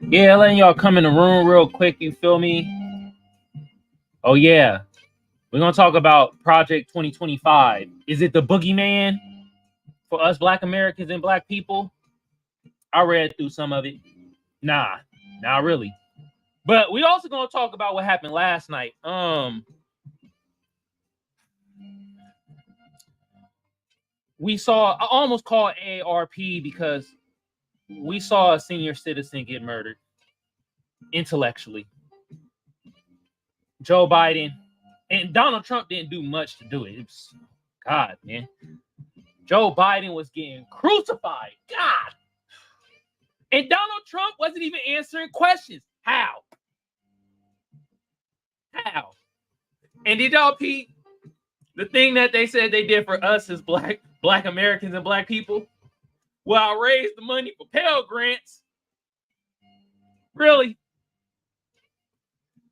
Yeah, letting y'all come in the room real quick, you feel me? Oh yeah, we're gonna talk about Project 2025. Is it the Boogeyman for us Black Americans and Black people? I read through some of it. Nah, not really. But we also gonna talk about what happened last night. We saw, I almost called AARP because we saw a senior citizen get murdered intellectually. Joe Biden and Donald Trump didn't do much to do it. It was, God, man. Joe Biden was getting crucified. God. And Donald Trump wasn't even answering questions. How? How? And did y'all peep the thing that they said they did for us as Black Americans and Black people? Well, I raised the money for Pell Grants. Really?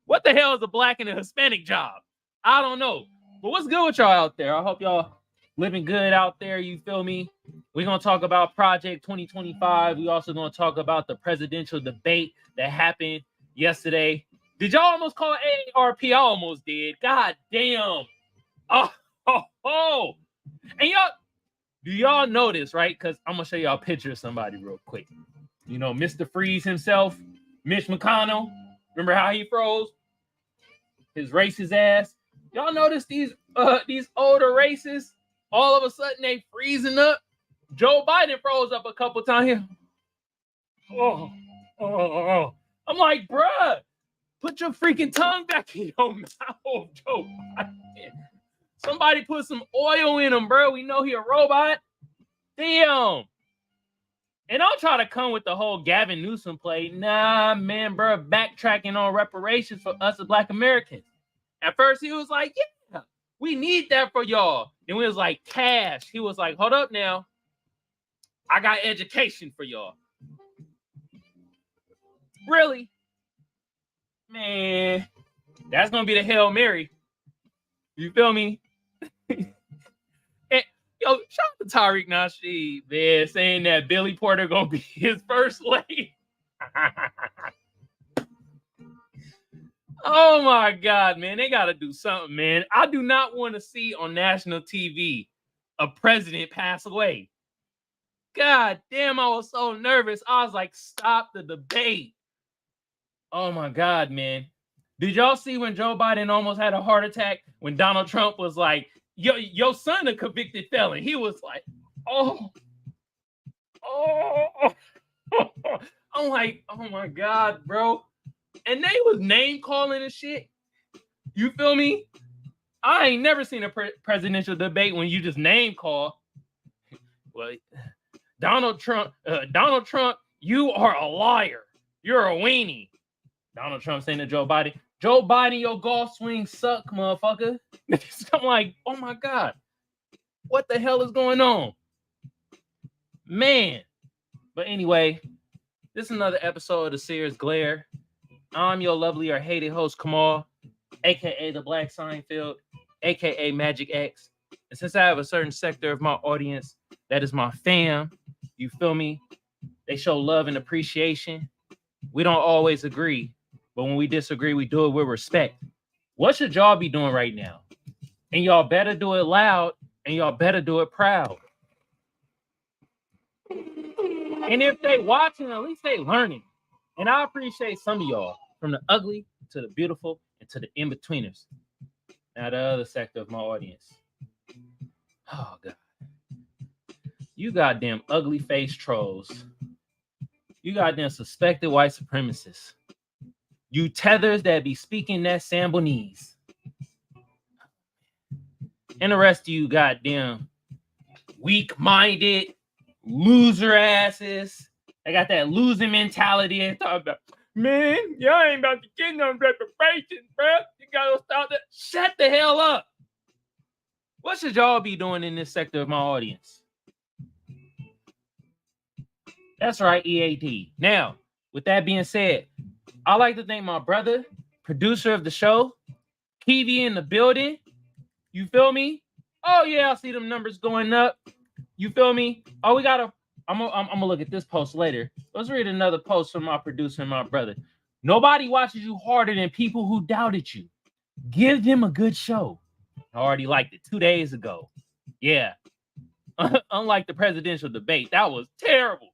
What the hell is a Black and a Hispanic job? I don't know. But what's good with y'all out there? I hope y'all living good out there. You feel me? We're going to talk about Project 2025. We also going to talk about the presidential debate that happened yesterday. Did y'all almost call AARP? I almost did. God damn. Oh. And y'all, do y'all know this, right? Because I'm going to show y'all a picture of somebody real quick. You know, Mr. Freeze himself, Mitch McConnell. Remember how he froze? His racist ass. Y'all notice these older racists, all of a sudden they freezing up. Joe Biden froze up a couple times. Oh. I'm like, bruh, put your freaking tongue back in your mouth, Joe Biden. Somebody put some oil in him, bro. We know he a robot. Damn. And don't try to come with the whole Gavin Newsom play. Nah, man, bro, backtracking on reparations for us as Black Americans. At first, he was like, yeah, we need that for y'all. Then we was like, cash. He was like, hold up now. I got education for y'all. Really? Man, that's going to be the Hail Mary. You feel me? And, yo, shout out to Tariq Nasheed, man, saying that Billy Porter going to be his first lady. Oh, my God, man. They got to do something, man. I do not want to see on national TV a president pass away. God damn, I was so nervous. I was like, stop the debate. Oh, my God, man. Did y'all see when Joe Biden almost had a heart attack when Donald Trump was like, your son a convicted felon? He was like, oh. I'm like, oh, my God, bro. And they was name calling and shit. You feel me? I ain't never seen a presidential debate when you just name call. Well, Donald Trump, you are a liar. You're a weenie. Donald Trump saying to Joe Biden, your golf swing suck, motherfucker. I'm like, oh my God. What the hell is going on? Man. But anyway, this is another episode of the Seers Glare. I'm your lovely or hated host, Kamal, aka the Black Seinfeld, aka Magic X. And since I have a certain sector of my audience that is my fam, you feel me? They show love and appreciation. We don't always agree, but when we disagree, we do it with respect. What should y'all be doing right now? And y'all better do it loud, and y'all better do it proud. And if they watching, at least they learning. And I appreciate some of y'all, from the ugly to the beautiful and to the in-betweeners. Now the other sector of my audience. Oh, God. You goddamn ugly face trolls. You goddamn suspected white supremacists. You tethers that be speaking that Sambonese. And the rest of you goddamn weak-minded loser asses. They got that losing mentality and talk about, man, y'all ain't about to get no reparations, bro. You gotta stop that. Shut the hell up. What should y'all be doing in this sector of my audience? That's right, EAD. Now, with that being said, I'd like to thank my brother, producer of the show, Kiveon in the building. You feel me? Oh yeah, I see them numbers going up. You feel me? Oh, we gotta. I'm gonna look at this post later. Let's read another post from my producer and my brother. Nobody watches you harder than people who doubted you. Give them a good show. I already liked it 2 days ago. Yeah. Unlike the presidential debate, that was terrible.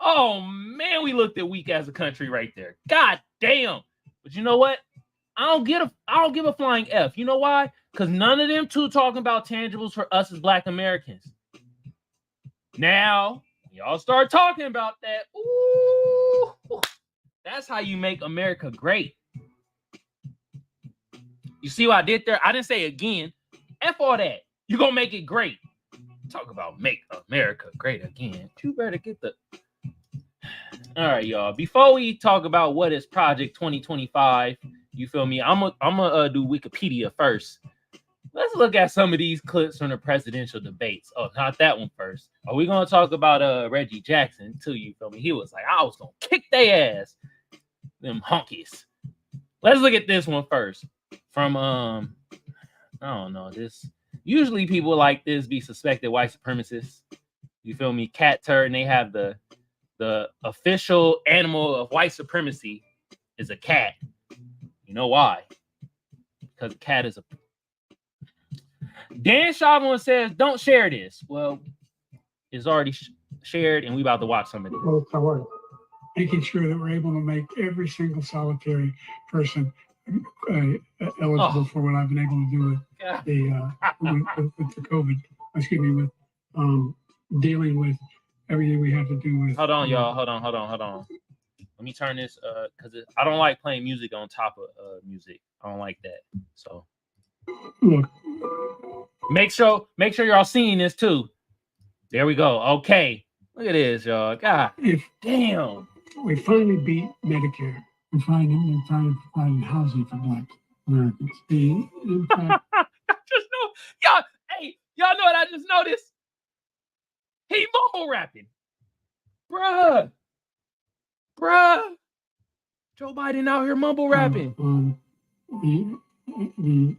Oh man, we looked at weak as a country right there. God damn. But you know what? I don't give a flying F. You know why? Because none of them two talking about tangibles for us as Black Americans. Now, y'all start talking about that. Ooh, that's how you make America great. You see what I did there? I didn't say again. F all that. You're going to make it great. Talk about make America great again. You better get the... All right, y'all. Before we talk about what is Project 2025, you feel me? I'm gonna do Wikipedia first. Let's look at some of these clips from the presidential debates. Oh, not that one first. Are we gonna talk about Reggie Jackson too? You feel me? He was like, I was gonna kick their ass, them honkies. Let's look at this one first. From I don't know this. Usually people like this be suspected white supremacists. You feel me? Cat turd, and they have the official animal of white supremacy is a cat. You know why? Because a cat is a... Dan Chauvin says, don't share this. Well, it's already shared, and we about to watch some of this. Well, making sure that we're able to make every single solitary person eligible for what I've been able to do with the COVID. Excuse me, with dealing with everything we have to do with. Hold on, y'all. Hold on. Let me turn this because I don't like playing music on top of music. I don't like that. So look, make sure y'all seeing this too. There we go. Okay, look at this, y'all. God damn. We finally beat Medicare. We finally provided housing for Black Americans. In fact, just know, y'all. Hey, y'all know what I just noticed? He mumble rapping, bruh. Joe Biden out here mumble rapping. The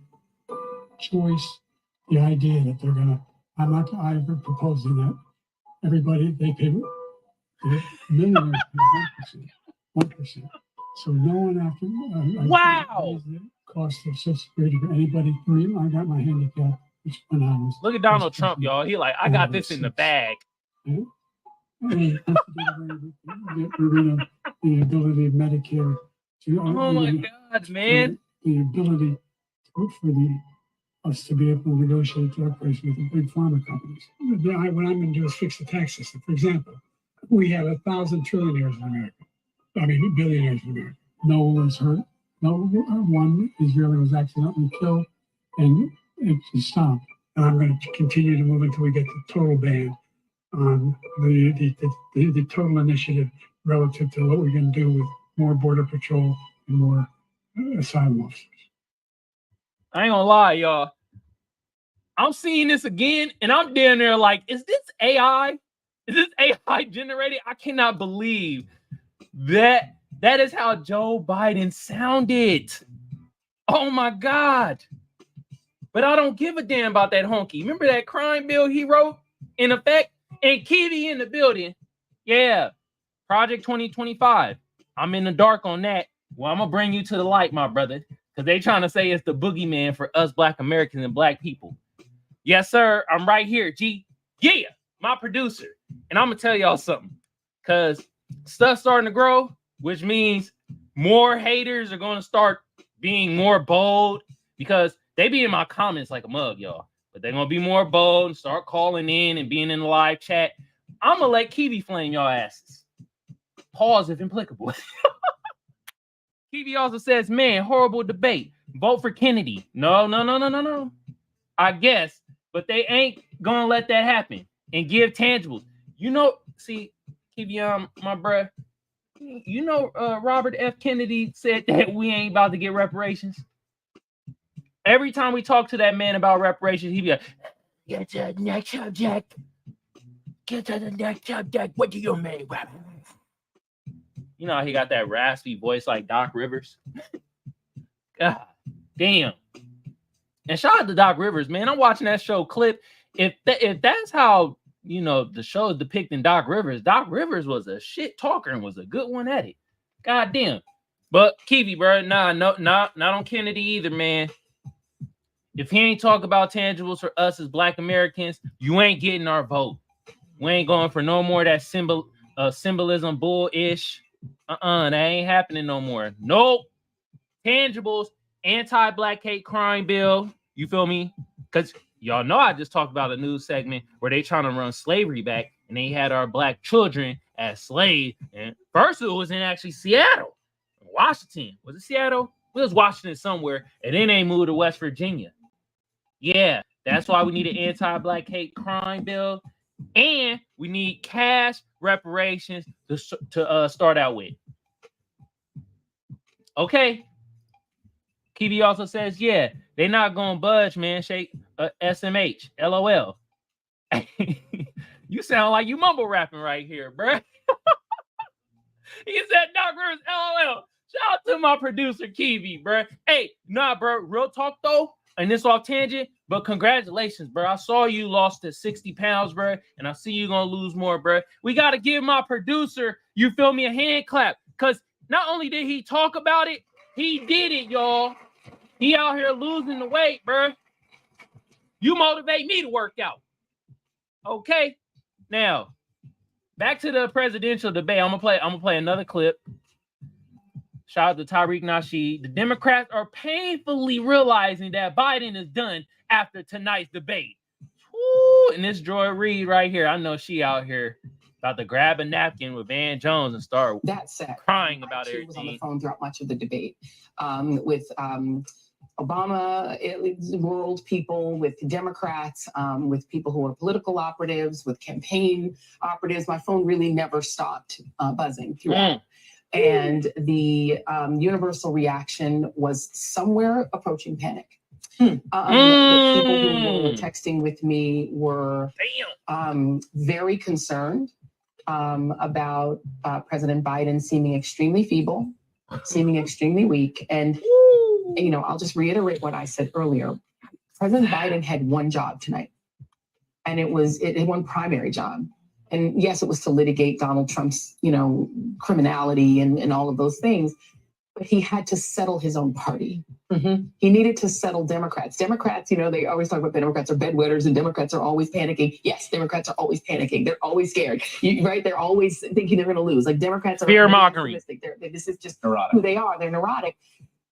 choice, the idea that they're gonna. I'm proposing that everybody they pay millionaires pay 1%. So no one after. Wow. The cost of Social Security for anybody. I got my handicap. When I was. Look at Donald Trump, y'all. He like, I got this in the bag. Yeah. And the ability of Medicare to. Oh my God, man! The ability for us to be able to negotiate drug pricing with the big pharma companies. What I'm going to do is fix the tax system. For example, we have 1,000 trillionaires in America. I mean, billionaires in America. No one was hurt. No one Israeli was accidentally killed, and it just stopped. And I'm going to continue to move until we get the total ban on the total initiative relative to what we're going to do with more border patrol and more asylum officers. I ain't gonna lie, y'all. I'm seeing this again, and I'm down there like, is this AI? Is this AI generated? I cannot believe that is how Joe Biden sounded. Oh my God. But I don't give a damn about that honky. Remember that crime bill he wrote in effect? And Kiveon in the building. Yeah. Project 2025. I'm in the dark on that. Well, I'm going to bring you to the light, my brother. Because they trying to say it's the boogeyman for us Black Americans and Black people. Yes, sir. I'm right here, G. Yeah. My producer. And I'm going to tell y'all something. Because stuff's starting to grow, which means more haters are going to start being more bold. Because they be in my comments like a mug, y'all. But they're going to be more bold and start calling in and being in the live chat. I'm going to let Kiwi flame y'all asses. Pause if applicable. Kiwi also says, man, horrible debate. Vote for Kennedy. No. I guess. But they ain't going to let that happen and give tangibles. You know, see, Kiveon, my bruh, you know Robert F. Kennedy said that we ain't about to get reparations. Every time we talk to that man about reparations, he'd be like, get to the next subject. Get to the next subject. What do you mean? You know how he got that raspy voice like Doc Rivers? God damn. And shout out to Doc Rivers, man. I'm watching that show Clip. If that's how, you know, the show is depicting Doc Rivers was a shit talker and was a good one at it. God damn. But Kiwi, bro, not on Kennedy either, man. If he ain't talk about tangibles for us as Black Americans, you ain't getting our vote. We ain't going for no more of that symbolism bull-ish. That ain't happening no more. Nope. Tangibles, anti-Black hate crime bill. You feel me? Because y'all know I just talked about a news segment where they trying to run slavery back, and they had our Black children as slaves. And first it was in actually Seattle, Washington. Was it Seattle? It was Washington somewhere, and then they moved to West Virginia. Yeah, that's why we need an anti-Black hate crime bill, and we need cash reparations to start out with. Okay. Kiwi also says, yeah, they're not gonna budge, man. Shake SMH, LOL. You sound like you mumble rapping right here, bro. He said, Doc Rivers, LOL. Shout out to my producer, Kiwi, bro. Hey, nah, bro, real talk though, and this off tangent, but congratulations, bro. I saw you lost to 60 pounds, bro, and I see you gonna lose more, bro. We gotta give my producer, you feel me, a hand clap, because not only did he talk about it, he did it, y'all. He out here losing the weight, bro. You motivate me to work out. Okay. Now, back to the presidential debate. I'm gonna play another clip. Shout out to Tariq Nasheed. The Democrats are painfully realizing that Biden is done after tonight's debate. Woo! And this Joy Reid right here, I know she out here about to grab a napkin with Van Jones and start crying about everything. She was on the phone throughout much of the debate with Obama, world people, with Democrats, with people who are political operatives, with campaign operatives. My phone really never stopped buzzing throughout. And the universal reaction was somewhere approaching panic. The people who were texting with me were very concerned about President Biden seeming extremely feeble, seeming extremely weak. And, you know, I'll just reiterate what I said earlier. President Biden had one job tonight, and it was one primary job. And yes, it was to litigate Donald Trump's, you know, criminality and all of those things. But he had to settle his own party. He needed to settle Democrats. Democrats, you know, they always talk about Democrats are bedwetters and Democrats are always panicking. Yes, Democrats are always panicking. They're always scared, right? They're always thinking they're going to lose. Like Democrats are fear mongering. This is just neurotic. Who they are. They're neurotic.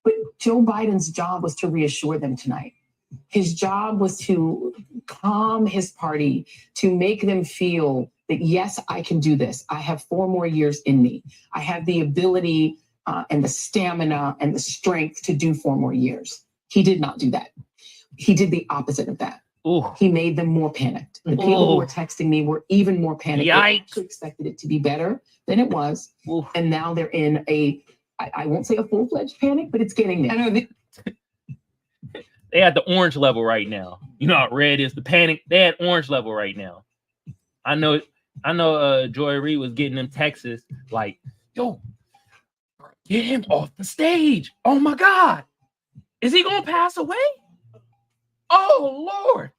But Joe Biden's job was to reassure them tonight. His job was to calm his party, to make them feel that, yes, I can do this. I have 4 more years in me. I have the ability and the stamina and the strength to do 4 more years. He did not do that. He did the opposite of that. Ooh. He made them more panicked. The people who were texting me were even more panicked. Yikes. They actually expected it to be better than it was. Ooh. And now they're in I won't say a full-fledged panic, but it's getting there. I know they at the orange level right now. You know how red is the panic. They at orange level right now. I know Joy Reid was getting them texts like, yo, get him off the stage. Oh my God. Is he gonna pass away? Oh Lord.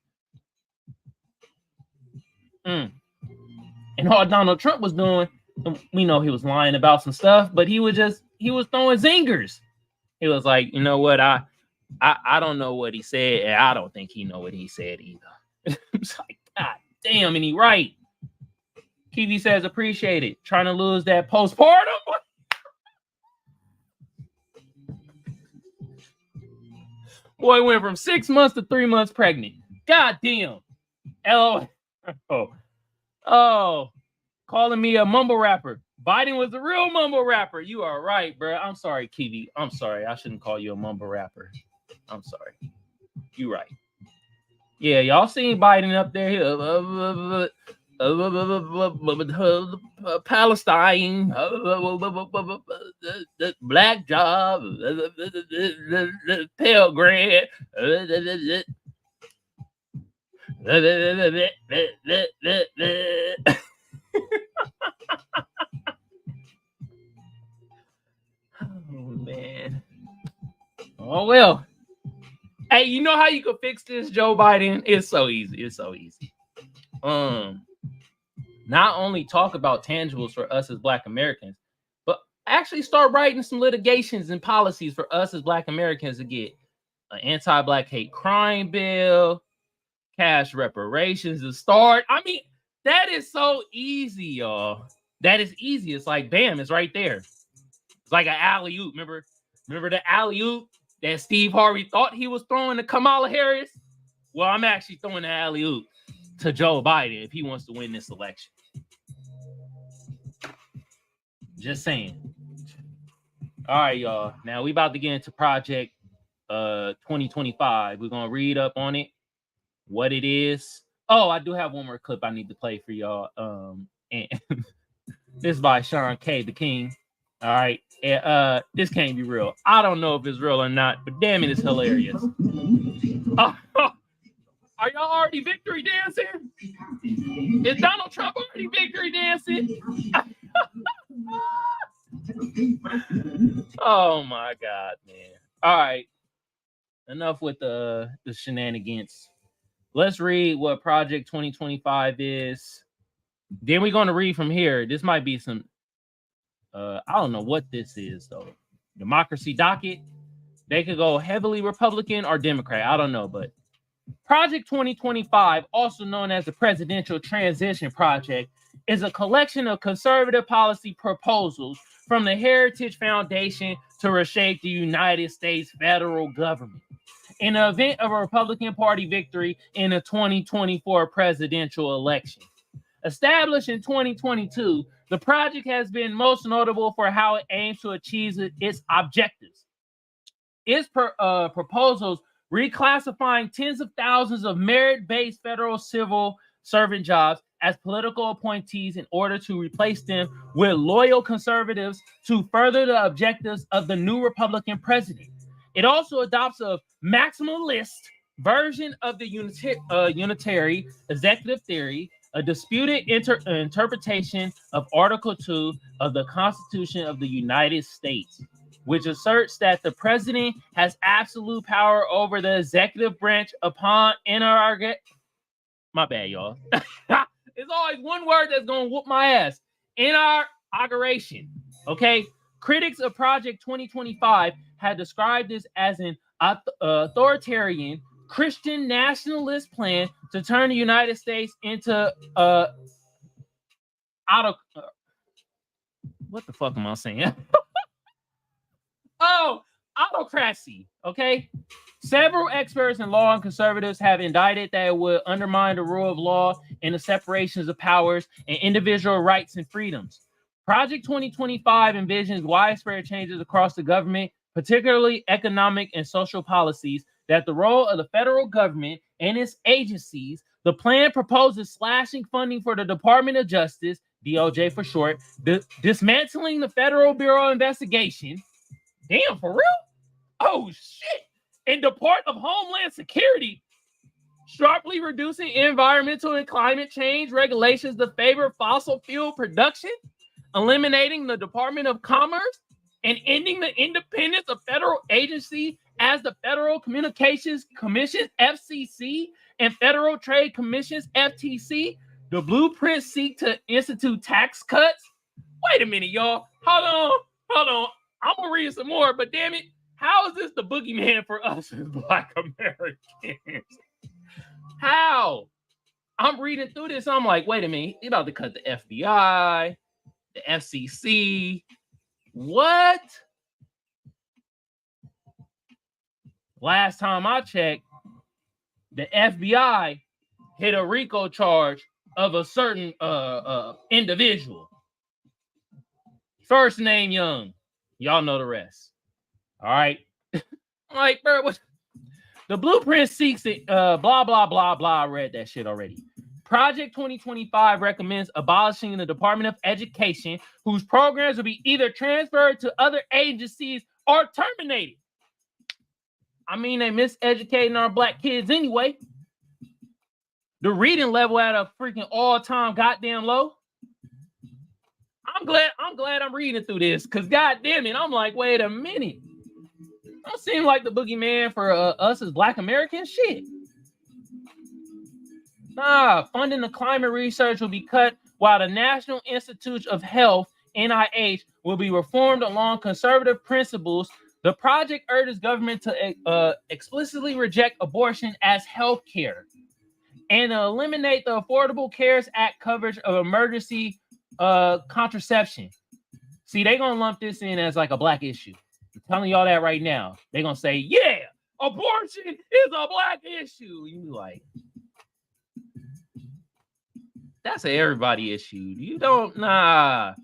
And all Donald Trump was doing, we know he was lying about some stuff, but he was throwing zingers. He was like, you know what, I don't know what he said, and I don't think he know what he said either. It's like, God damn, and he right. Kiwi says, appreciate it. Trying to lose that postpartum. Boy went from 6 months to 3 months pregnant. God damn. Oh, calling me a mumble rapper. Biden was the real mumble rapper. You are right, bro. I'm sorry, Kiwi. I'm sorry. I shouldn't call you a mumble rapper. I'm sorry. You right. Yeah, y'all seen Biden up there. Palestine, black job, Pale Grant. Oh man. Oh well. Hey, you know how you could fix this, Joe Biden? It's so easy. It's so easy. Not only talk about tangibles for us as Black Americans, but actually start writing some litigations and policies for us as Black Americans to get an anti-Black hate crime bill, cash reparations to start. I mean, that is so easy, y'all. That is easy. It's like, bam, it's right there. It's like an alley-oop. Remember the alley-oop that Steve Harvey thought he was throwing to Kamala Harris? Well, I'm actually throwing the alley-oop to Joe Biden if he wants to win this election. Just saying. All right, y'all. Now we about to get into Project 2025. We're going to read up on it, what it is. Oh, I do have one more clip I need to play for y'all. And this is by Sean K, the King. All right. This can't be real. I don't know if it's real or not, but damn it, it's hilarious. Are y'all already victory dancing? Is Donald Trump already victory dancing? Oh my God, man. All right. Enough with the shenanigans. Let's read what Project 2025 is. Then we're going to read from here. This might be some, I don't know what this is, though. Democracy docket. They could go heavily Republican or Democrat. I don't know, but Project 2025, also known as the Presidential Transition Project, is a collection of conservative policy proposals from the Heritage Foundation to reshape the United States federal government. In the event of a Republican Party victory in the 2024 presidential election. Established in 2022, the project has been most notable for how it aims to achieve its objectives. Its proposals reclassifying tens of thousands of merit-based federal civil servant jobs as political appointees in order to replace them with loyal conservatives to further the objectives of the new Republican president. It also adopts a maximalist version of the unitary executive theory, a disputed interpretation of Article 2 of the Constitution of the United States, which asserts that the president has absolute power over the executive branch upon inauguration. My bad, y'all. It's always one word that's going to whoop my ass. Inauguration. Okay? Critics of Project 2025 had described this as an authoritarian Christian nationalist plan to turn the United States into what the fuck am I saying? Autocracy. Okay. Several experts in law and conservatives have indicted that it would undermine the rule of law and the separations of powers and individual rights and freedoms. Project 2025 envisions widespread changes across the government, particularly economic and social policies, that the role of the federal government and its agencies. The plan proposes slashing funding for the Department of Justice, DOJ for short, dismantling the Federal Bureau of Investigation. Damn, for real? Oh, shit. And Department of Homeland Security, sharply reducing environmental and climate change regulations to favor fossil fuel production, eliminating the Department of Commerce, and ending the independence of federal agencies as the Federal Communications Commission, FCC, and Federal Trade Commissions, FTC. The blueprints seek to institute tax cuts. Wait a minute, y'all. Hold on. I'm going to read some more, but damn it, how is this the boogeyman for us as Black Americans? How? I'm reading through this. I'm like, wait a minute. You're about to cut the FBI, the FCC. What? Last time I checked, the FBI hit a RICO charge of a certain individual. First name Young. Y'all know the rest. All right. I'm like, bro, what? The blueprint seeks it, blah, blah, blah, blah. I read that shit already. Project 2025 recommends abolishing the Department of Education, whose programs will be either transferred to other agencies or terminated. I mean, they miseducating our Black kids anyway. The reading level at a freaking all-time goddamn low. I'm glad I'm reading through this, because goddamn it, I'm like, wait a minute. Don't seem like the boogeyman for us as Black Americans. Shit. Nah, funding the climate research will be cut while the National Institutes of Health, NIH, will be reformed along conservative principles. The project urges government to explicitly reject abortion as health care and eliminate the Affordable Cares Act coverage of emergency contraception. See, they're going to lump this in as like a Black issue. I'm telling y'all that right now. They're going to say, yeah, abortion is a Black issue. You be like, that's an everybody issue. You don't, nah.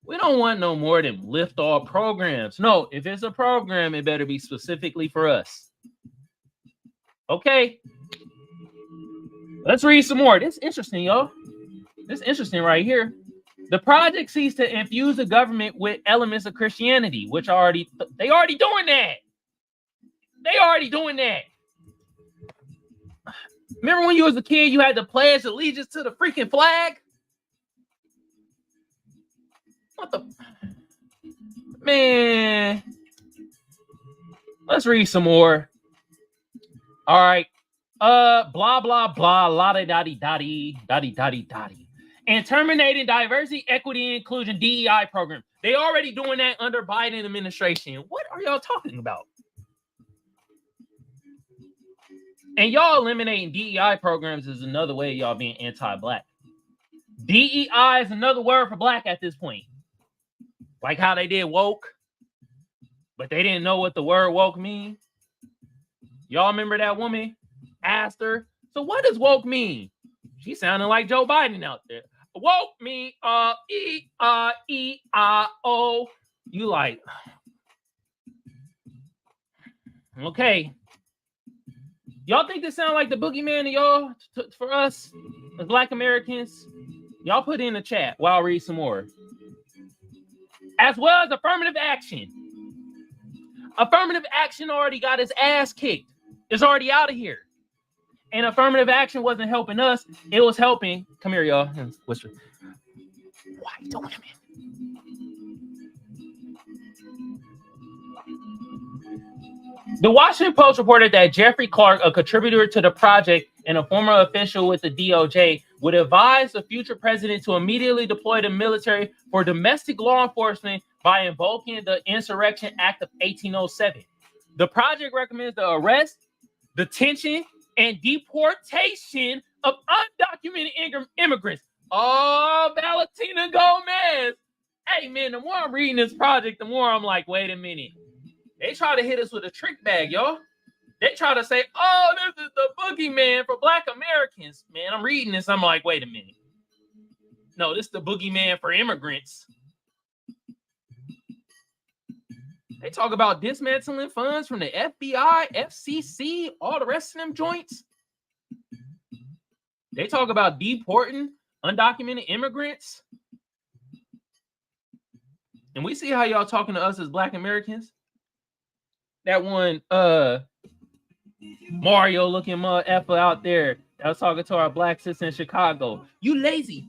We don't want no more than lift all programs. No, if it's a program, it better be specifically for us. Okay. Let's read some more. This is interesting, y'all. This is interesting right here. The project seeks to infuse the government with elements of Christianity, which they already doing that. They already doing that. Remember when you was a kid, you had to pledge allegiance to the freaking flag? What the? Man. Let's read some more. All right. Blah, blah, blah, la-da-da-dee-da-dee, and terminating diversity, equity, and inclusion DEI program. They already doing that under Biden administration. What are y'all talking about? And y'all eliminating DEI programs is another way y'all being anti-Black. DEI is another word for Black at this point. Like how they did woke, but they didn't know what the word woke mean. Y'all remember that woman? Asked her, so what does woke mean? She sounded like Joe Biden out there. Woke me, E-I-E-I-O. You like, okay. Y'all think this sound like the boogeyman to y'all, for us, as Black Americans? Y'all put in the chat while I read some more. As well as affirmative action. Affirmative action already got his ass kicked. It's already out of here. And affirmative action wasn't helping us. It was helping. Come here, y'all. Whisper. White women. The Washington Post reported that Jeffrey Clark, a contributor to the project and a former official with the DOJ, would advise the future president to immediately deploy the military for domestic law enforcement by invoking the Insurrection Act of 1807. The project recommends the arrest, detention, and deportation of undocumented immigrants. Oh, Valentina Gomez. Hey, man, the more I'm reading this project, the more I'm like, wait a minute. They try to hit us with a trick bag, y'all. They try to say, oh, this is the boogeyman for Black Americans. Man, I'm reading this. I'm like, wait a minute. No, this is the boogeyman for immigrants. They talk about dismantling funds from the FBI, FCC, all the rest of them joints. They talk about deporting undocumented immigrants. And we see how y'all talking to us as Black Americans. That one Mario looking effer out there that was talking to our Black sis in Chicago. You lazy.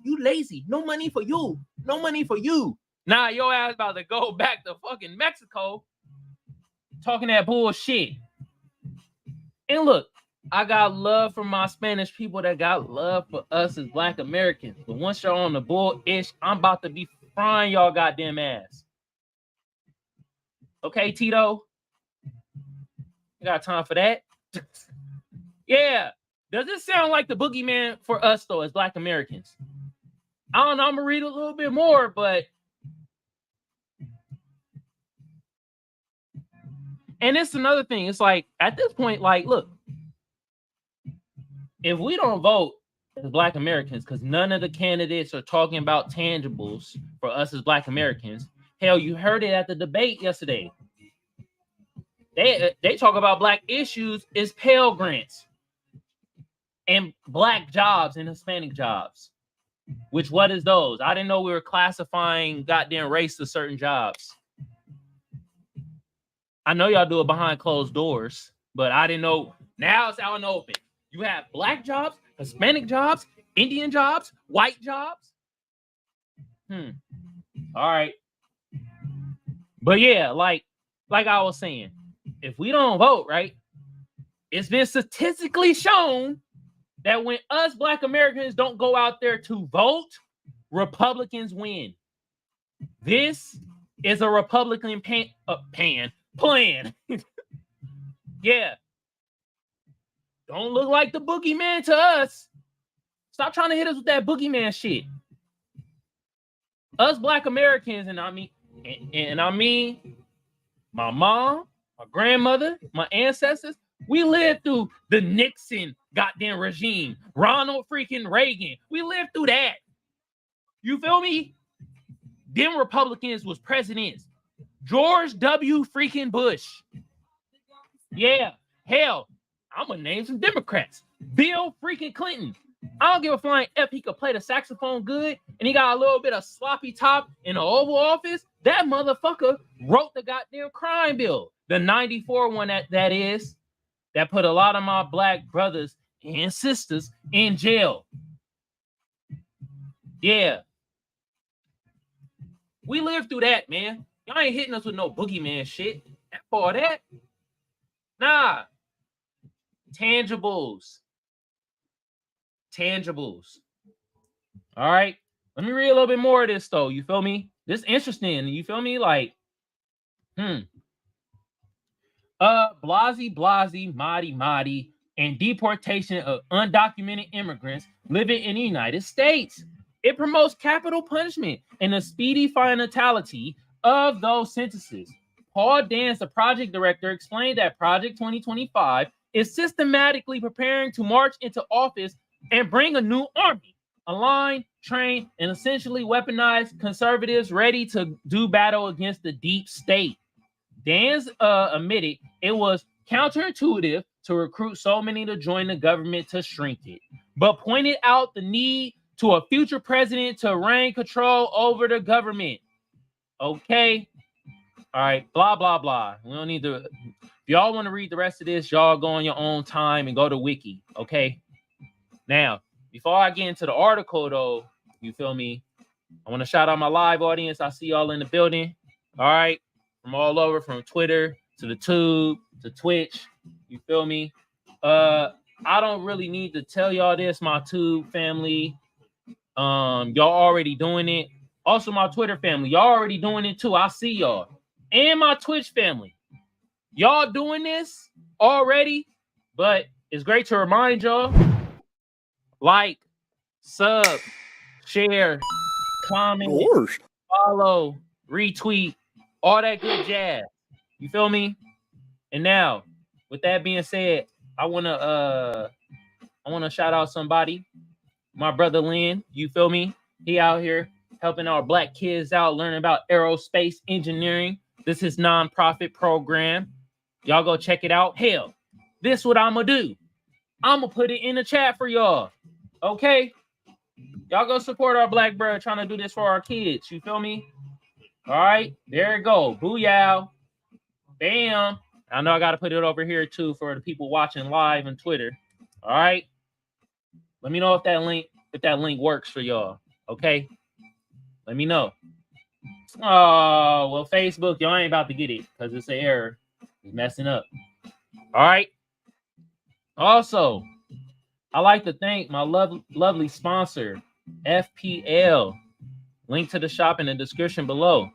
No money for you. No money for you. Nah, your ass about to go back to fucking Mexico talking that bullshit. And look, I got love for my Spanish people that got love for us as Black Americans. But once y'all on the bull-ish, I'm about to be frying y'all goddamn ass. Okay, Tito? You got time for that? Yeah. Does this sound like the boogeyman for us, though, as Black Americans? I don't know. I'm going to read a little bit more, but... And it's another thing. It's like, at this point, like, look. If we don't vote as Black Americans, because none of the candidates are talking about tangibles for us as Black Americans, hell, you heard it at the debate yesterday. They talk about Black issues is Pell Grants and Black jobs and Hispanic jobs. Which, what is those? I didn't know we were classifying goddamn race to certain jobs. I know y'all do it behind closed doors, but I didn't know. Now it's out in the open. You have Black jobs, Hispanic jobs, Indian jobs, white jobs. All right. But yeah, like I was saying, if we don't vote, right, it's been statistically shown that when us Black Americans don't go out there to vote, Republicans win. This is a Republican plan. Yeah. Don't look like the boogeyman to us. Stop trying to hit us with that boogeyman shit. Us Black Americans, and I mean my mom, my grandmother, my ancestors, we lived through the Nixon goddamn regime, Ronald freaking Reagan. We lived through that. You feel me? Them Republicans was presidents. George W. freaking Bush. Yeah. Hell, I'm going to name some Democrats. Bill freaking Clinton. I don't give a flying F. He could play the saxophone good, and he got a little bit of sloppy top in the Oval Office. That motherfucker wrote the goddamn crime bill. The 94 one that is. That put a lot of my Black brothers and sisters in jail. Yeah. We lived through that, man. Y'all ain't hitting us with no boogeyman shit. For that. Nah. Tangibles. All right. Let me read a little bit more of this, though. You feel me? This is interesting. You feel me? Like, Blasey, Madi, and deportation of undocumented immigrants living in the United States. It promotes capital punishment and the speedy finality of those sentences. Paul Dance, the project director, explained that Project 2025 is systematically preparing to march into office and bring a new army, aligned, trained, and essentially weaponized conservatives ready to do battle against the deep state. Dance admitted it was counterintuitive to recruit so many to join the government to shrink it, but pointed out the need to a future president to reign control over the government. Okay. All right. Blah, blah, blah. We don't need to. If y'all want to read the rest of this, y'all go on your own time and go to Wiki. Okay. Now, before I get into the article, though, you feel me? I want to shout out my live audience. I see y'all in the building. All right. From all over, from Twitter to the Tube to Twitch. You feel me? I don't really need to tell y'all this, my Tube family. Y'all already doing it. Also, my Twitter family, y'all already doing it too. I see y'all. And my Twitch family. Y'all doing this already, but it's great to remind y'all. Like, sub, share, comment, follow, retweet, all that good jazz. You feel me? And now, with that being said, I wanna shout out somebody. My brother Lynn, you feel me? He out here helping our Black kids out, learning about aerospace engineering. This is nonprofit program. Y'all go check it out. Hell, this what I'm gonna do. I'm gonna put it in the chat for y'all. Okay? Y'all go support our Black brother trying to do this for our kids. You feel me? All right, there it go. Booyah. Bam. I know I got to put it over here too for the people watching live on Twitter. All right. Let me know if that link works for y'all. Okay. Let me know. Oh, well, Facebook, y'all ain't about to get it because it's an error. It's messing up. All right. Also, I like to thank my lovely sponsor, FPL. Link to the shop in the description below.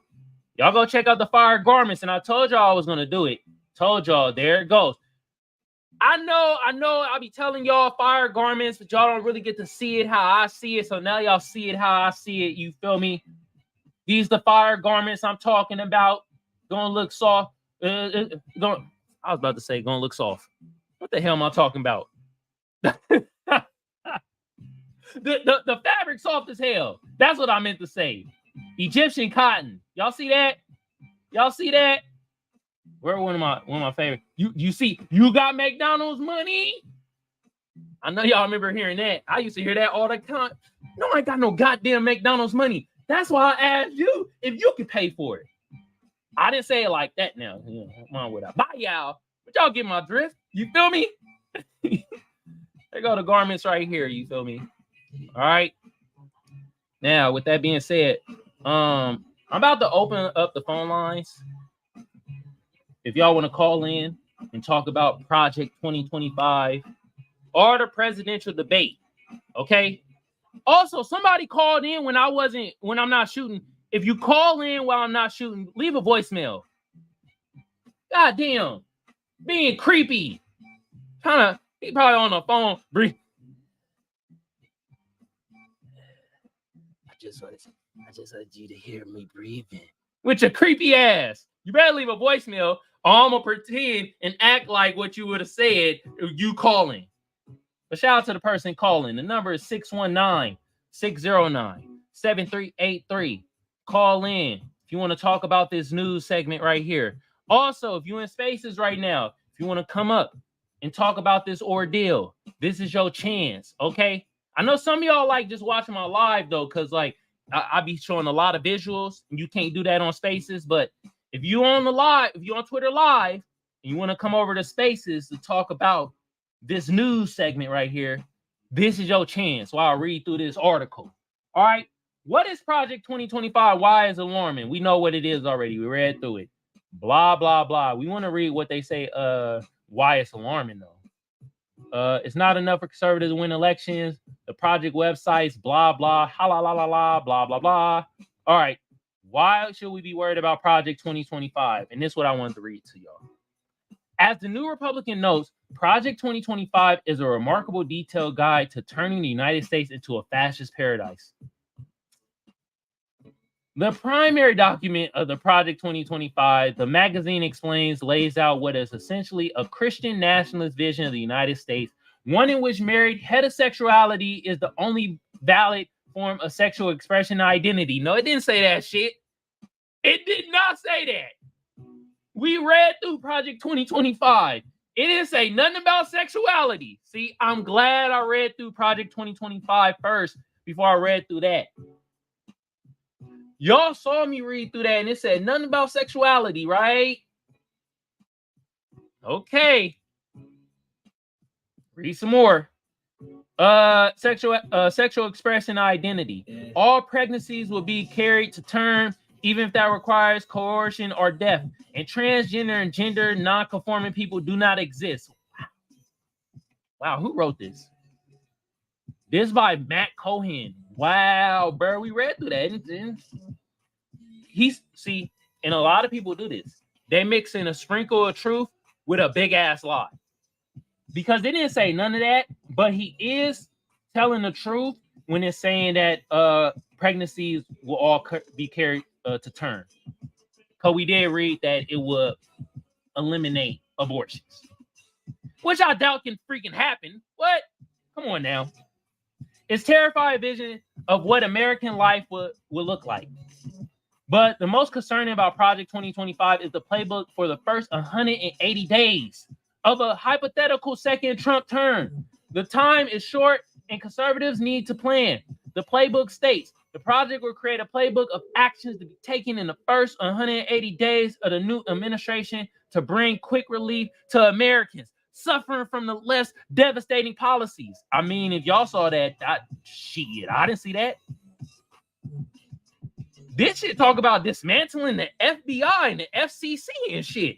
Y'all go check out the fire garments. And I told y'all I was going to do it. Told y'all, there it goes. I know, I'll be telling y'all fire garments, but y'all don't really get to see it how I see it. So now y'all see it how I see it. You feel me? These the fire garments I'm talking about. Gonna look soft. I was about to say gonna look soft. What the hell am I talking about? The fabric soft as hell. That's what I meant to say. Egyptian cotton. Y'all see that? Y'all see that? Where one of my favorite. You see, you got McDonald's money? I know y'all remember hearing that. I used to hear that all the time. No, I ain't got no goddamn McDonald's money. That's why I asked you if you could pay for it. I didn't say it like that now. Come on with that. Bye, y'all. But y'all get my drift. You feel me? There go the garments right here. You feel me? All right. Now, with that being said, I'm about to open up the phone lines. if y'all want to call in and talk about Project 2025 or the presidential debate, okay? Also, somebody called in when I'm not shooting. If you call in while I'm not shooting, leave a voicemail. God damn, being creepy. He probably on the phone. Breathe. I just wanted you to hear me breathing. With your creepy ass. You better leave a voicemail, or I'm gonna pretend and act like what you would have said you calling. But shout out to the person calling. The number is 619-609-7383. Call in if you want to talk about this news segment right here. Also, if you're in spaces right now, if you want to come up and talk about this ordeal, this is your chance, okay? I know some of y'all like just watching my live, though, because, like, I be showing a lot of visuals, and you can't do that on spaces. But if you on Twitter live, and you want to come over to spaces to talk about this news segment right here, this is your chance while I read through this article. All right. What is Project 2025? Why is it alarming? We know what it is already. We read through it. Blah, blah, blah. We want to read what they say, why it's alarming, though. It's not enough for conservatives to win elections. The project websites, blah, blah, la, la, la, la, blah, blah, blah. All right. Why should we be worried about Project 2025? And this is what I wanted to read to y'all. As the New Republican notes, Project 2025 is a remarkable detailed guide to turning the United States into a fascist paradise. The primary document of the Project 2025, the magazine explains, lays out what is essentially a Christian nationalist vision of the United States, one in which married heterosexuality is the only valid form of sexual expression and identity. No, it didn't say that shit. It did not say that. We read through Project 2025. It didn't say nothing about sexuality. See, I'm glad I read through Project 2025 first before I read through that. Y'all saw me read through that and it said nothing about sexuality, right? Okay. Read some more. Sexual expression identity. All pregnancies will be carried to term, even if that requires coercion or death. And transgender and gender non-conforming people do not exist. Wow, who wrote this? This by Matt Cohen. Wow, bro, we read through that. And a lot of people do this. They mix in a sprinkle of truth with a big ass lie. Because they didn't say none of that, but he is telling the truth when it's saying that pregnancies will all be carried to term. Because we did read that it would eliminate abortions. Which I doubt can freaking happen. What? Come on now. It's terrifying vision of what American life will look like. But the most concerning about Project 2025 is the playbook for the first 180 days of a hypothetical second Trump term. The time is short and conservatives need to plan. The playbook states the project will create a playbook of actions to be taken in the first 180 days of the new administration to bring quick relief to Americans suffering from the less devastating policies. I mean, if y'all saw that, I didn't see that. This shit talk about dismantling the FBI and the FCC and shit.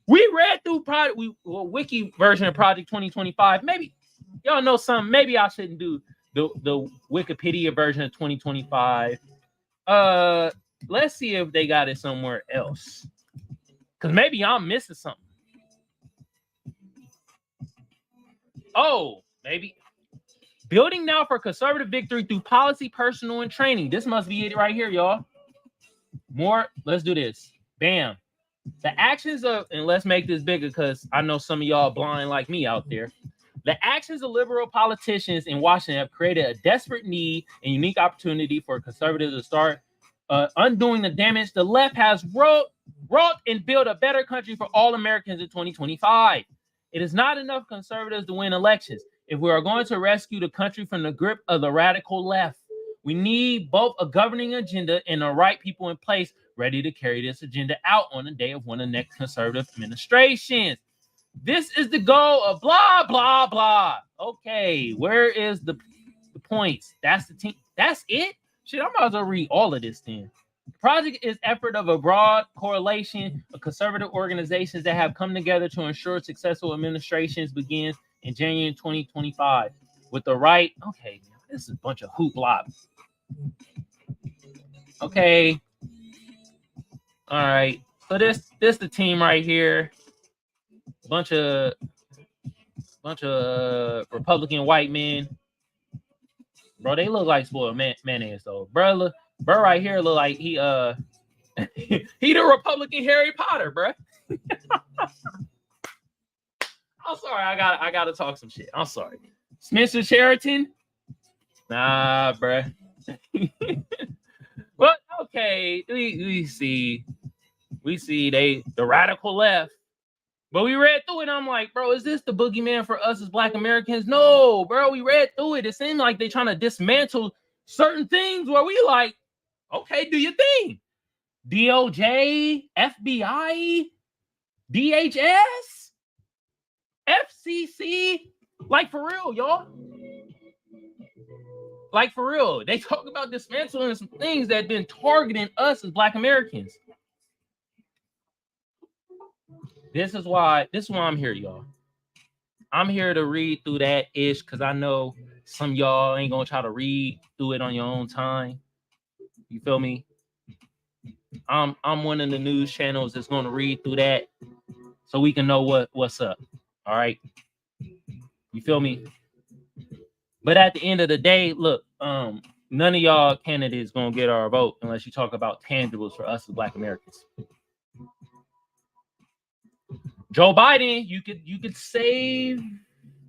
We read through wiki version of Project 2025. Maybe y'all know something. Maybe I shouldn't do the Wikipedia version of 2025. Let's see if they got it somewhere else. Because maybe I'm missing something. Oh, maybe. Building now for conservative victory through policy, personal, and training. This must be it right here, y'all. More. Let's do this. Bam. The actions of, and let's make this bigger because I know some of y'all blind like me out there. The actions of liberal politicians in Washington have created a desperate need and unique opportunity for conservatives to start undoing the damage the left has wrought and build a better country for all Americans in 2025. It is not enough conservatives to win elections. If we are going to rescue the country from the grip of the radical left, we need both a governing agenda and the right people in place ready to carry this agenda out on the day of one of the next conservative administrations. This is the goal of blah, blah, blah. Okay, where is the points? That's the team. That's it? Shit, I might as well read all of this then. Project is effort of a broad correlation of conservative organizations that have come together to ensure successful administrations begins in January 2025 with the right. Okay, this is a bunch of hoopla. Okay. All right. So this the team right here. Bunch of Republican white men. Bro, they look like spoiled mayonnaise though. Bro right here look like he he the Republican Harry Potter, bro. I'm sorry, I gotta talk some shit. I'm sorry. Spencer Sheraton? Nah, bro. But okay, we see the radical left. But we read through it, and I'm like, bro, is this the boogeyman for us as Black Americans? No, bro, we read through it. It seemed like they're trying to dismantle certain things where we like, okay, do your thing. DOJ, FBI, DHS, FCC, like for real, y'all. Like for real. They talk about dismantling some things that been targeting us as Black Americans. This is why I'm here, y'all. I'm here to read through that ish because I know some of y'all ain't gonna try to read through it on your own time. You feel me? I'm one of the news channels that's gonna read through that so we can know what's up. All right. You feel me? But at the end of the day, look, none of y'all candidates gonna get our vote unless you talk about tangibles for us as Black Americans. Joe Biden, you could save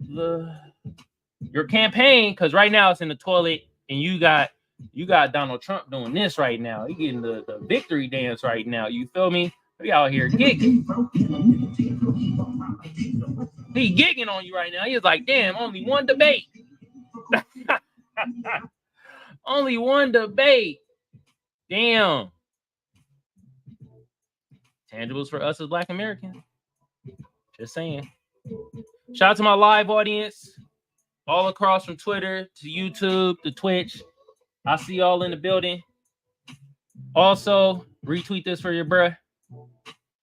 your campaign because right now it's in the toilet, and you got Donald Trump doing this right now. He getting the victory dance right now. You feel me? We out here gigging. He gigging on you right now. He's like, damn, only one debate. Only one debate. Damn. Tangibles for us as Black Americans. Just saying. Shout out to my live audience all across from Twitter to YouTube to Twitch. I see y'all in the building. Also, retweet this for your bruh. All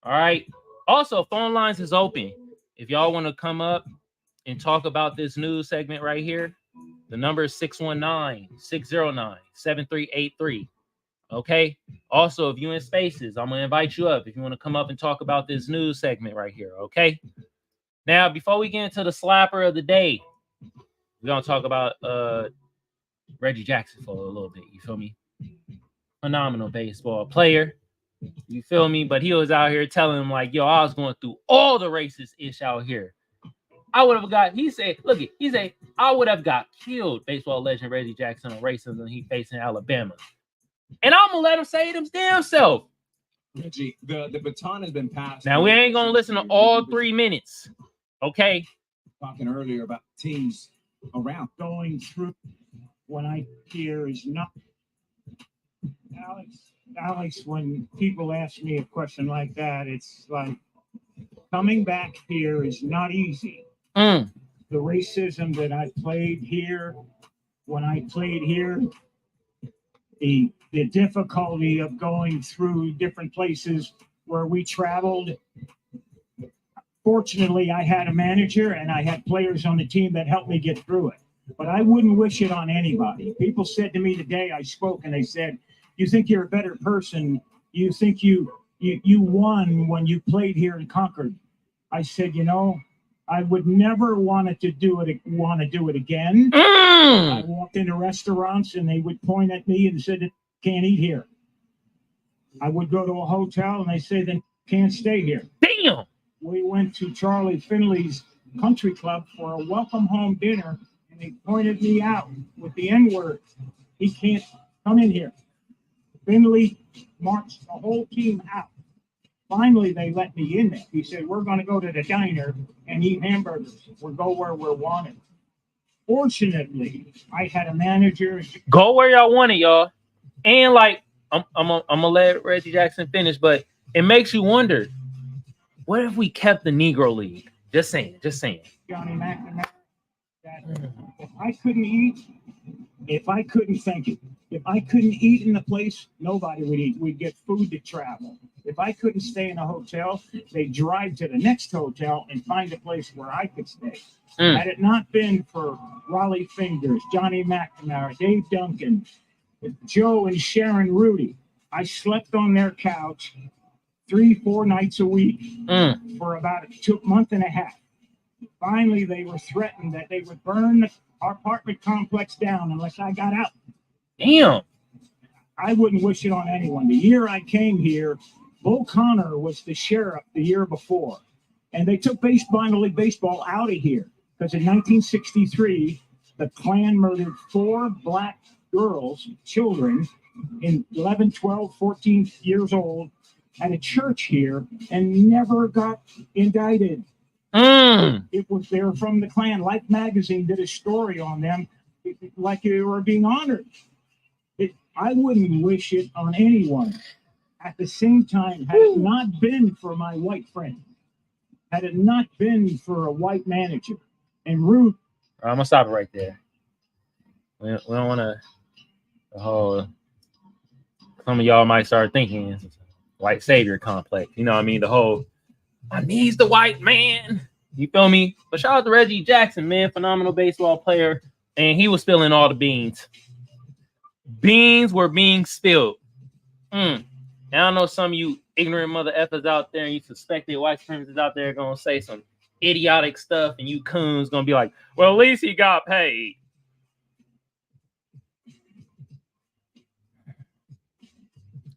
right. Also, phone lines is open. If y'all want to come up and talk about this news segment right here, the number is 619-609-7383. Okay. Also, if you're in spaces, I'm gonna invite you up if you want to come up and talk about this news segment right here. Okay. Now, before we get into the slapper of the day, we're gonna talk about Reggie Jackson for a little bit. You feel me? Phenomenal baseball player. You feel me? But he was out here telling him like, yo, I was going through all the racist ish out here. I would have got, he said, I would have got killed, baseball legend Reggie Jackson, on racism he faced in Alabama. And I'm gonna let him say it his damn self. Reggie, the baton has been passed. Now we ain't gonna listen to all 3 minutes. Okay. Talking earlier about teams around going through when I hear is not Alex, when people ask me a question like that, it's like coming back here is not easy. The racism that I played here, when I played here, the difficulty of going through different places where we traveled. Fortunately, I had a manager and I had players on the team that helped me get through it. But I wouldn't wish it on anybody. People said to me today, I spoke and they said, you think you're a better person. You think you won when you played here in Concord. I said, I would never want to do it again. I walked into restaurants and they would point at me and said, can't eat here. I would go to a hotel and they say, then can't stay here. Damn. We went to Charlie Finley's country club for a welcome home dinner and they pointed me out with the N-word. He can't come in here. Finley marched the whole team out. Finally, they let me in there. He said, we're going to go to the diner and eat hamburgers. We'll go where we're wanted. Fortunately, I had a manager. Go where y'all want it, y'all. And like, I'm gonna let Reggie Jackson finish, but it makes you wonder, what if we kept the Negro League? Just saying. Johnny McNamara, that if I couldn't eat, if I couldn't think it, If I couldn't eat in the place, nobody would eat. We'd get food to travel. If I couldn't stay in a hotel, they'd drive to the next hotel and find a place where I could stay. Had it not been for Raleigh Fingers, Johnny McNamara, Dave Duncan, Joe and Sharon Rudy, I slept on their couch 3-4 nights a week for about a month and a half. Finally, they were threatened that they would burn our apartment complex down unless I got out. Damn. I wouldn't wish it on anyone. The year I came here, Bull Connor was the sheriff the year before. And they took minor league baseball out of here because in 1963, the Klan murdered 4 black girls, children, in 11, 12, 14 years old at a church here and never got indicted. It was they were from the Klan. Life magazine did a story on them like they were being honored. I wouldn't wish it on anyone. At the same time, had it not been for my white friend, had it not been for a white manager and Ruth. I'm gonna stop it right there. We don't want to. Some of y'all might start thinking it's a white savior complex. You know what I mean? The whole I needs the white man. You feel me? But shout out to Reggie Jackson, man, phenomenal baseball player, and he was spilling all the beans. Beans were being spilled. And I know some of you ignorant mother effers out there and you suspected white supremacists out there gonna say some idiotic stuff, and you coons gonna be like, well, at least he got paid.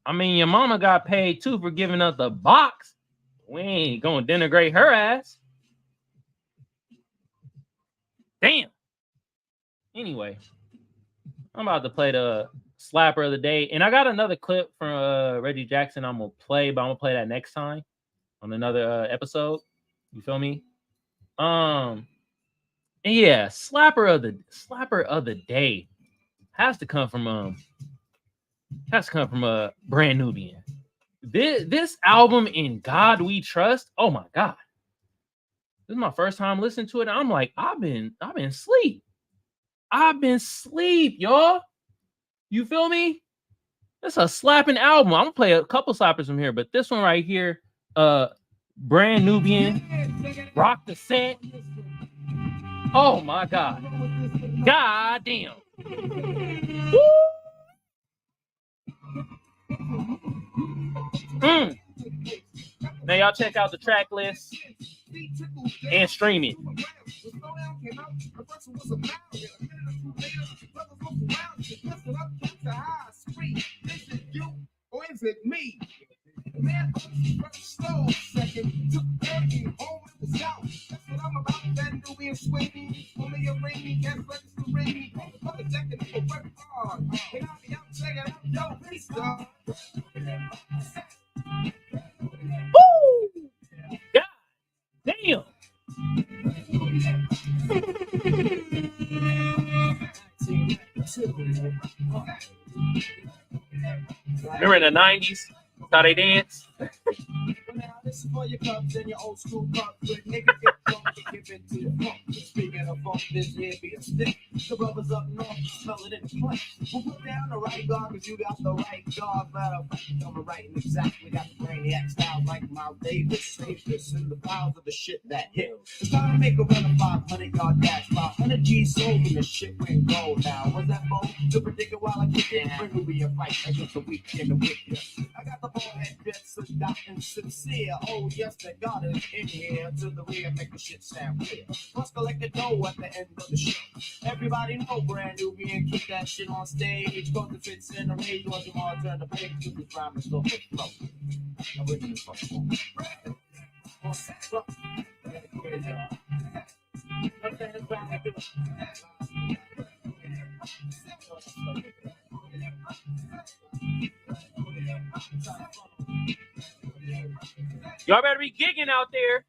I mean, your mama got paid too for giving us the box. We ain't gonna denigrate her ass. Damn. Anyway, I'm about to play the slapper of the day, and I got another clip from Reggie Jackson I'm gonna play, but I'm gonna play that next time on another episode. You feel me? And yeah, slapper of the day has to come from Brand Nubian. This album, In God We Trust. Oh my God, this is my first time listening to it. I'm like, I've been asleep. I've been asleep, y'all. You feel me? It's a slapping album. I'm gonna play a couple slappers from here, but this one right here, Brand Nubian, Rock the Set. Oh my God. God damn. Woo! Now y'all check out the track list and stream it. Or is it me? Man, slow second. Took baby home with the south. That's what I'm about. That Nubian swinging. Only a rainy, can't register rainy. Fuck a jacket, nigga, work hard. And I'll be out, check it out. Yo, peace, dog. Woo! God damn. Remember in the 90s? How they dance? Now this is for your cups and your old school cups with niggas get drunk and give it to the funk. Speaking of funk, this here be a stick. The brothers up north smell it in the plant. We'll put down the right guard because you got the right guard. Matter of fact, I'm right and exactly got the brainiac style like Miles Davis. Save this in the files of the shit that hit. It's time to make a run of 500-yard dash. 500 G's sold and the shit went gold. Now, was that bold to predict it while I kick it? Bring will be a fight against the weak and the wicked. I got the ball head bits and dot and sincere. Oh, yes, that God is in here to the rear, make the shit sound clear. Must collect the dough at the end of the show. Everybody know Brand Nubian, keep that shit on stage. Cause if it's in the rage, once you all turn the page to the rhyme and still hit flow. Original fucking Y'all better be gigging out there.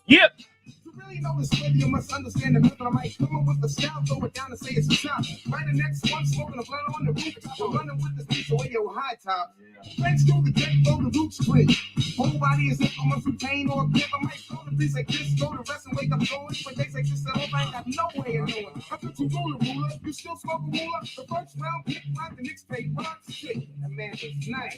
Yep. You really know Regardless whether you must understand the method, I might come up with the style, throw it down and say it's a top. Right the next one, smoking a blunt on the rooftop. I'm running with this piece away your high top. Thanks to the deck, throw the roots quick. Whole body is in almost through pain or a grip. I might throw the piece like this, go to rest and wake up going. But days like this, I ain't got no way of knowing. I put you ruler, you still smoke a ruler. The first round pick like the Knicks pay rocks shit. That man is nice.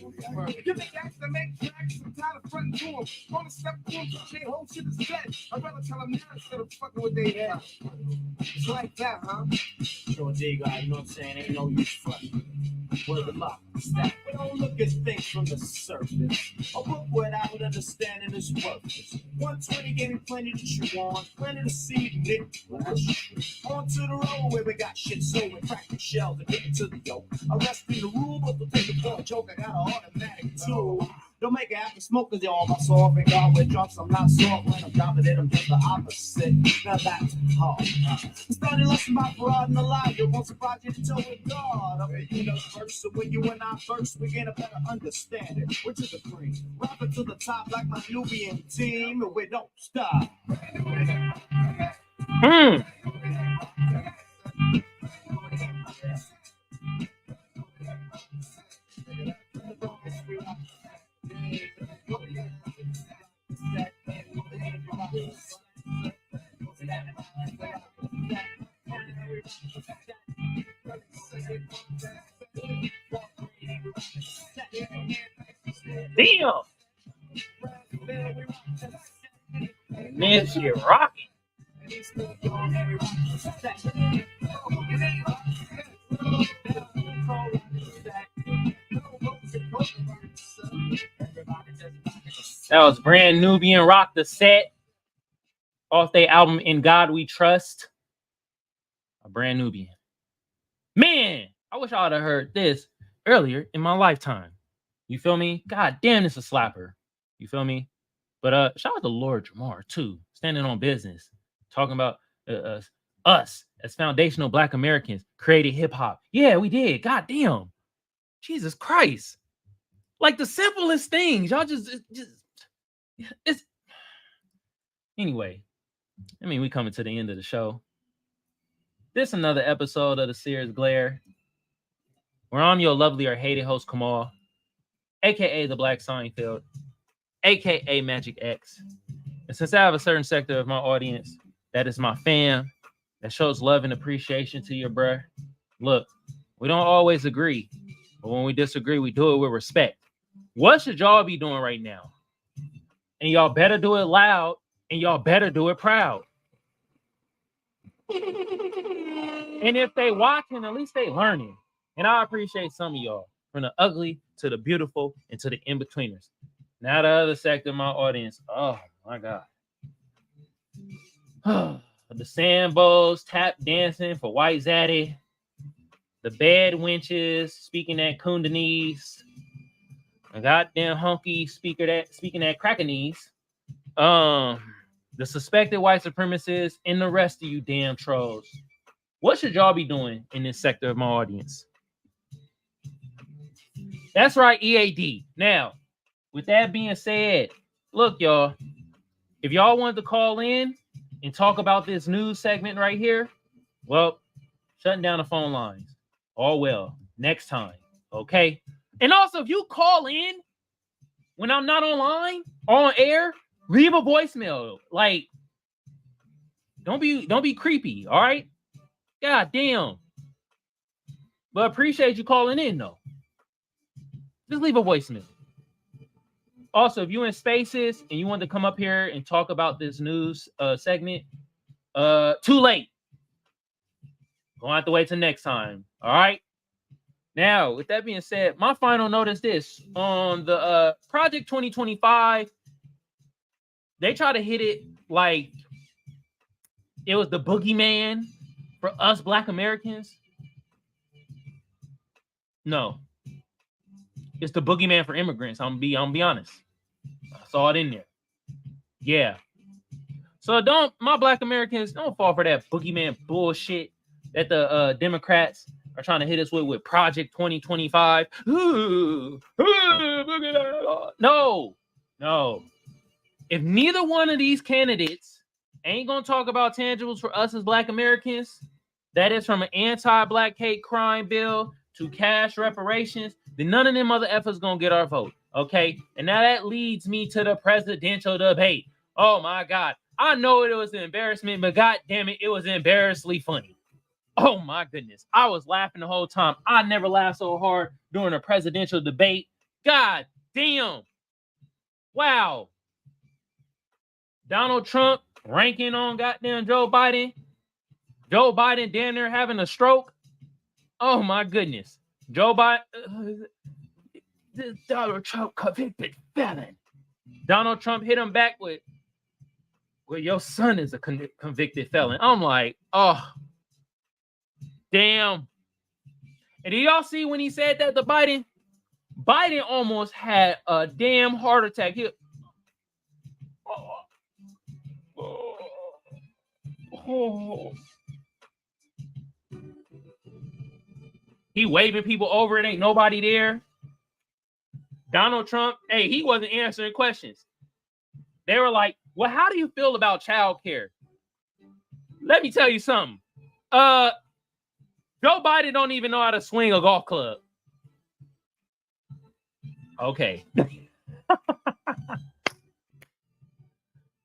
Give me guys that make tracks, I'm tired of fronting to them. Gonna step to them, so their whole shit is dead. I'd rather tell them now instead of fucking with their head. It's like that, huh? Sure, dig, you know what I'm saying? Ain't no use fucking. Word of luck. Stack. We don't look at things from the surface. A book without understanding is worthless. 120 gave me plenty to chew on, plenty to see, Nick. Well, that's true. On to the road where we got shit so we crack the shells and get into the yoke. Arresting the rule, but to take it for a joke, I got an automatic tool. Don't make it happen, smokers, they all my soft. And God with drops, I'm not soft. When I'm dropping it, I'm just the opposite. Now that's hard. Started lesson about fraud and a lie. You won't surprise you to tell with God. I'm a universe, so when you and I first, we get a better understanding. Which is the cream. Rapping to the top like my Nubian team, and we don't stop. Damn. Man, she rocking. That was brand Nubian Rock the Set off their album In God We Trust. A brand Nubian. Man, I wish I would have heard this earlier in my lifetime. You feel me? God damn, it's a slapper. You feel me? But shout out to Lord Jamar too, standing on business, talking about us as foundational Black Americans created hip hop. Yeah, we did. God damn, Jesus Christ! Like the simplest things, y'all just it's. Anyway, I mean, we coming to the end of the show. This another episode of the Seers Glare, where I'm your lovely or hated host Kamal, aka the Black Seinfeld, aka Magic X. And since I have a certain sector of my audience that is my fam, that shows love and appreciation to your bruh, look, we don't always agree, but when we disagree, we do it with respect. What should y'all be doing right now? And y'all better do it loud, and y'all better do it proud. And if they watching, at least they learning. And I appreciate some of y'all, from the ugly to the beautiful and to the in-betweeners. Now the other sector of my audience, oh my God. The Sambos tap dancing for White Zaddy. The bed wenches speaking at Kundanese. A goddamn honky speaking at Crackanese. The suspected white supremacists and the rest of you damn trolls. What should y'all be doing in this sector of my audience? That's right, EAD. Now, with that being said, look, y'all, if y'all wanted to call in and talk about this news segment right here, well, shutting down the phone lines. All well, next time, okay? And also, if you call in when I'm not online, on air, leave a voicemail. Like, don't be creepy, all right? God damn. But appreciate you calling in, though. Just leave a voicemail. Also, if you're in Spaces and you want to come up here and talk about this news segment, too late. Gonna have to wait till next time. All right. Now, with that being said, my final note is this: on the Project 2025, they try to hit it like it was the boogeyman for us Black Americans. No. It's the boogeyman for immigrants. I'm gonna be honest. I saw it in there. Yeah. So my Black Americans, don't fall for that boogeyman bullshit that the Democrats are trying to hit us with Project 2025. No. If neither one of these candidates ain't gonna talk about tangibles for us as Black Americans. That is from an anti-Black hate crime bill to cash reparations. Then none of them other efforts gonna get our vote. Okay, and now that leads me to the presidential debate. Oh my God, I know it was an embarrassment, but God damn it, it was embarrassingly funny. Oh my goodness, I was laughing the whole time. I never laughed so hard during a presidential debate. God damn. Wow. Donald Trump ranking on goddamn Joe Biden. Joe Biden damn near having a stroke. Oh my goodness. Joe Biden, Donald Trump convicted felon. Donald Trump hit him back with, well, your son is a convicted felon. I'm like, oh, damn. And did y'all see when he said that to Biden? Biden almost had a damn heart attack. He waving people over. It ain't nobody there. Donald Trump, hey, he wasn't answering questions. They were like, well, how do you feel about childcare? Let me tell you something. Joe Biden don't even know how to swing a golf club. Okay.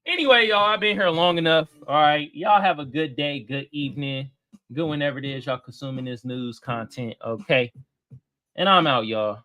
Anyway, y'all, I've been here long enough. All right. Y'all have a good day, good evening, good whenever it is y'all consuming this news content. Okay. And I'm out, y'all.